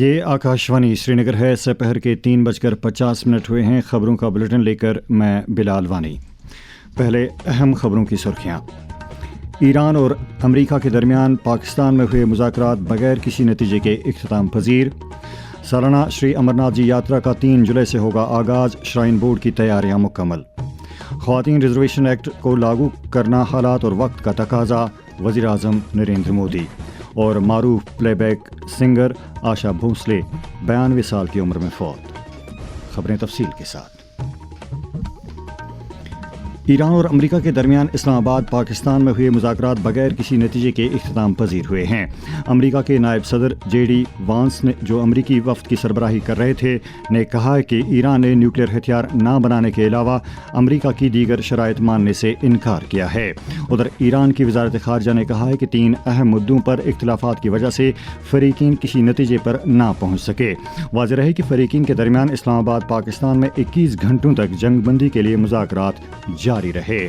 یہ آکاشوانی سری نگر ہے۔ سپہر کے 3:50 ہوئے ہیں۔ خبروں کا بلیٹن لے کر میں بلال وانی۔ پہلے اہم خبروں کی سرخیاں۔ ایران اور امریکہ کے درمیان پاکستان میں ہوئے مذاکرات بغیر کسی نتیجے کے اختتام پذیر۔ سالانہ شری امرناتھ جی یاترا کا 3 جولائی سے ہوگا آغاز، شرائن بورڈ کی تیاریاں مکمل۔ خواتین ریزرویشن ایکٹ کو لاگو کرنا حالات اور وقت کا تقاضا، وزیر اعظم نریندر مودی۔ اور معروف پلے بیک سنگر آشا بھونسلے 92 سال کی عمر میں فوت۔ خبریں تفصیل کے ساتھ۔ ایران اور امریکہ کے درمیان اسلام آباد پاکستان میں ہوئے مذاکرات بغیر کسی نتیجے کے اختتام پذیر ہوئے ہیں۔ امریکہ کے نائب صدر جے ڈی وانس نے، جو امریکی وفد کی سربراہی کر رہے تھے، نے کہا کہ ایران نے نیوکلیئر ہتھیار نہ بنانے کے علاوہ امریکہ کی دیگر شرائط ماننے سے انکار کیا ہے۔ ادھر ایران کی وزارت خارجہ نے کہا ہے کہ 3 اہم مدعوں پر اختلافات کی وجہ سے فریقین کسی نتیجے پر نہ پہنچ سکے۔ واضح رہے کہ فریقین کے درمیان اسلام آباد پاکستان میں 21 گھنٹوں تک جنگ بندی کے لیے مذاکرات جاری رہے۔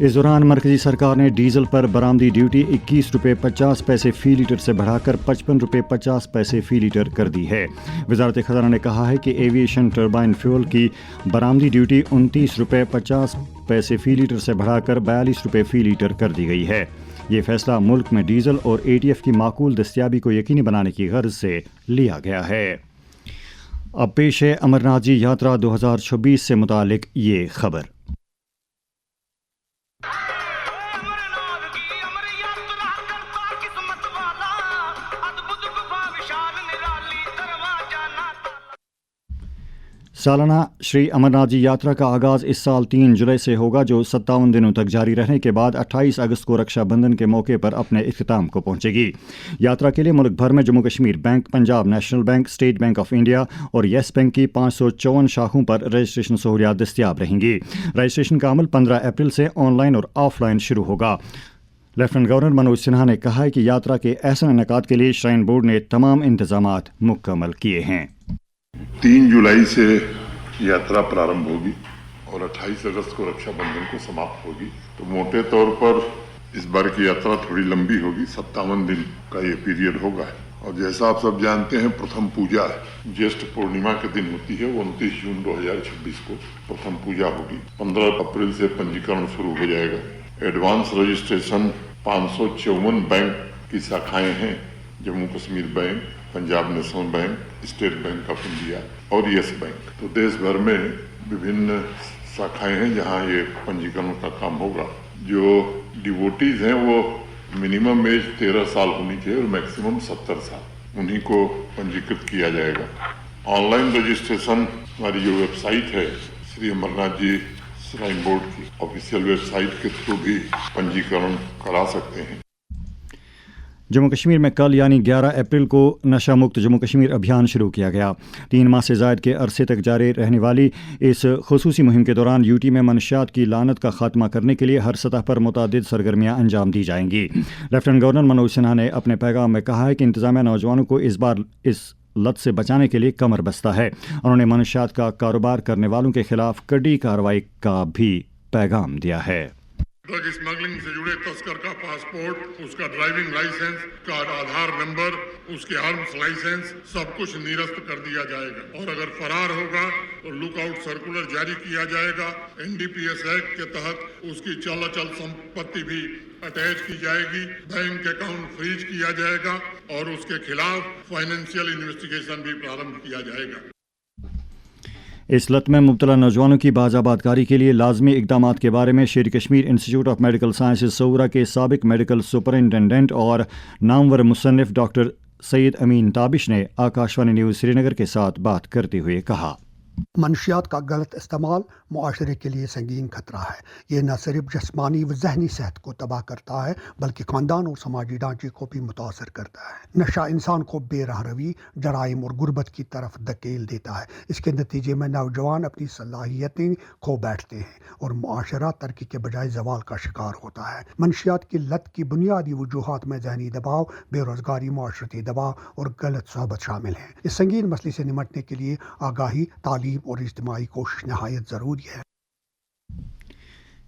اس دوران مرکزی سرکار نے ڈیزل پر برآمدی ڈیوٹی 21.50 روپے فی لیٹر سے بڑھا کر 55.50 روپے فی لیٹر کر دی ہے۔ وزارت خزانہ نے کہا ہے کہ ایویشن ٹربائن فیول کی برآمدی ڈیوٹی 29.50 روپے فی لیٹر سے بڑھا کر 42 روپے فی لیٹر کر دی گئی ہے۔ یہ فیصلہ ملک میں ڈیزل اور اے ٹی ایف کی معقول دستیابی کو یقینی بنانے کی غرض سے لیا گیا ہے۔ اب پیش ہے امرناتھ جی یاترا 2026 سے متعلق یہ خبر۔ سالانہ شری امرناتھ جی یاترا کا آغاز اس سال 3 جولائی سے ہوگا، جو 57 دنوں تک جاری رہنے کے بعد 28 اگست کو رکشا بندھن کے موقع پر اپنے اختتام کو پہنچے گی۔ یاترا کے لیے ملک بھر میں Jammu Kashmir bank, Punjab national bank, state bank of India اور یس بینک کی 554 شاخوں پر رجسٹریشن سہولیات دستیاب رہیں گی۔ رجسٹریشن کا عمل 15 اپریل سے آن لائن اور آف لائن شروع ہوگا۔ لیفٹننٹ گورنر منوج سنہا نے کہا ہے کہ یاترا کے احسن انعقاد کے لیے شرائن بورڈ نے تمام انتظامات مکمل کیے ہیں۔ 3 جولائی سے یاترا پرارمبھ ہوگی اور 28 اگست کو رکشا بندھن کو سماپت ہوگی۔ تو موٹے طور پر اس بار کی یاترا تھوڑی لمبی ہوگی، 57 دن کا یہ پیریڈ ہوگا۔ اور جیسا آپ سب جانتے ہیں، پرتھم پوجا جیشٹھ پورنیما کے دن ہوتی ہے، وہ 29 جون 2026 کو پرتھم پوجا ہوگی۔ 15 اپریل سے پنجیکرن شروع ہو جائے گا۔ ایڈوانس رجسٹریشن 554 بینک کی شاخائیں ہیں، Jammu Kashmir bank, Punjab national bank, state bank of India اور یس بینک۔ تو دیش بھر میں وبھن شاخائیں ہیں جہاں یہ پنجیکرن کا کام ہوگا۔ جو ڈیووٹیز ہیں وہ منیمم ایج 13 سال ہونی چاہیے اور میکسیمم 70 سال، انہی کو پنجیکرت کیا جائے گا۔ آن لائن رجسٹریشن ہماری جو ویب سائٹ ہے شری امرناتھ جی شرائن بورڈ کی آفیشیل ویب سائٹ کے تھرو بھی پنجیکرن کرا سکتے ہیں۔ جموں کشمیر میں کل یعنی 11 اپریل کو نشہ مکت جموں کشمیر ابھیان شروع کیا گیا۔ 3 ماہ سے زائد کے عرصے تک جاری رہنے والی اس خصوصی مہم کے دوران یوٹی میں منشیات کی لعنت کا خاتمہ کرنے کے لیے ہر سطح پر متعدد سرگرمیاں انجام دی جائیں گی۔ لیفٹننٹ گورنر منوج سنہا نے اپنے پیغام میں کہا ہے کہ انتظامیہ نوجوانوں کو اس بار اس لت سے بچانے کے لیے کمر بستہ ہے۔ انہوں نے منشیات کا کاروبار کرنے والوں کے خلاف کڑی کارروائی کا بھی پیغام دیا ہے۔ ڈرگ اسمگلنگ سے جڑے تسکر کا پاسپورٹ، اس کا ڈرائیونگ لائسنس، کا آدھار نمبر، اس کے آرمز لائسنس سب کچھ نیرست کر دیا جائے گا، اور اگر فرار ہوگا تو لک آؤٹ سرکولر جاری کیا جائے گا۔ NDPS ایکٹ کے تحت اس کی چل اچل سمپتی بھی اٹیچ کی جائے گی، بینک اکاؤنٹ فریز کیا جائے گا اور اس کے خلاف فائنینشیل انویسٹیگیشن بھی پرارمبھ کیا جائے گا۔ اس لت میں مبتلا نوجوانوں کی باز آبادکاری کے لیے لازمی اقدامات کے بارے میں شیر Kashmir institute of medical sciences Soura کے سابق میڈیکل سپرنٹینڈنٹ اور نامور مصنف ڈاکٹر سید امین تابش نے آکاشوانی نیوز سری نگر کے ساتھ بات کرتے ہوئے کہا۔ منشیات کا غلط استعمال معاشرے کے لیے سنگین خطرہ ہے۔ یہ نہ صرف جسمانی و ذہنی صحت کو تباہ کرتا ہے بلکہ خاندان اور سماجی ڈھانچے کو بھی متاثر کرتا ہے۔ نشہ انسان کو بے راہ روی، جرائم اور غربت کی طرف دھکیل دیتا ہے۔ اس کے نتیجے میں نوجوان اپنی صلاحیتیں کھو بیٹھتے ہیں اور معاشرہ ترقی کے بجائے زوال کا شکار ہوتا ہے۔ منشیات کی لت کی بنیادی وجوہات میں ذہنی دباؤ، بے روزگاری، معاشرتی دباؤ اور غلط صحبت شامل ہیں۔ اس سنگین مسئلے سے نمٹنے کے لیے آگاہی، تعلیم اور اجتماعی کوشش نہایت ضروری ہے۔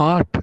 8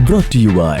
Brought to you by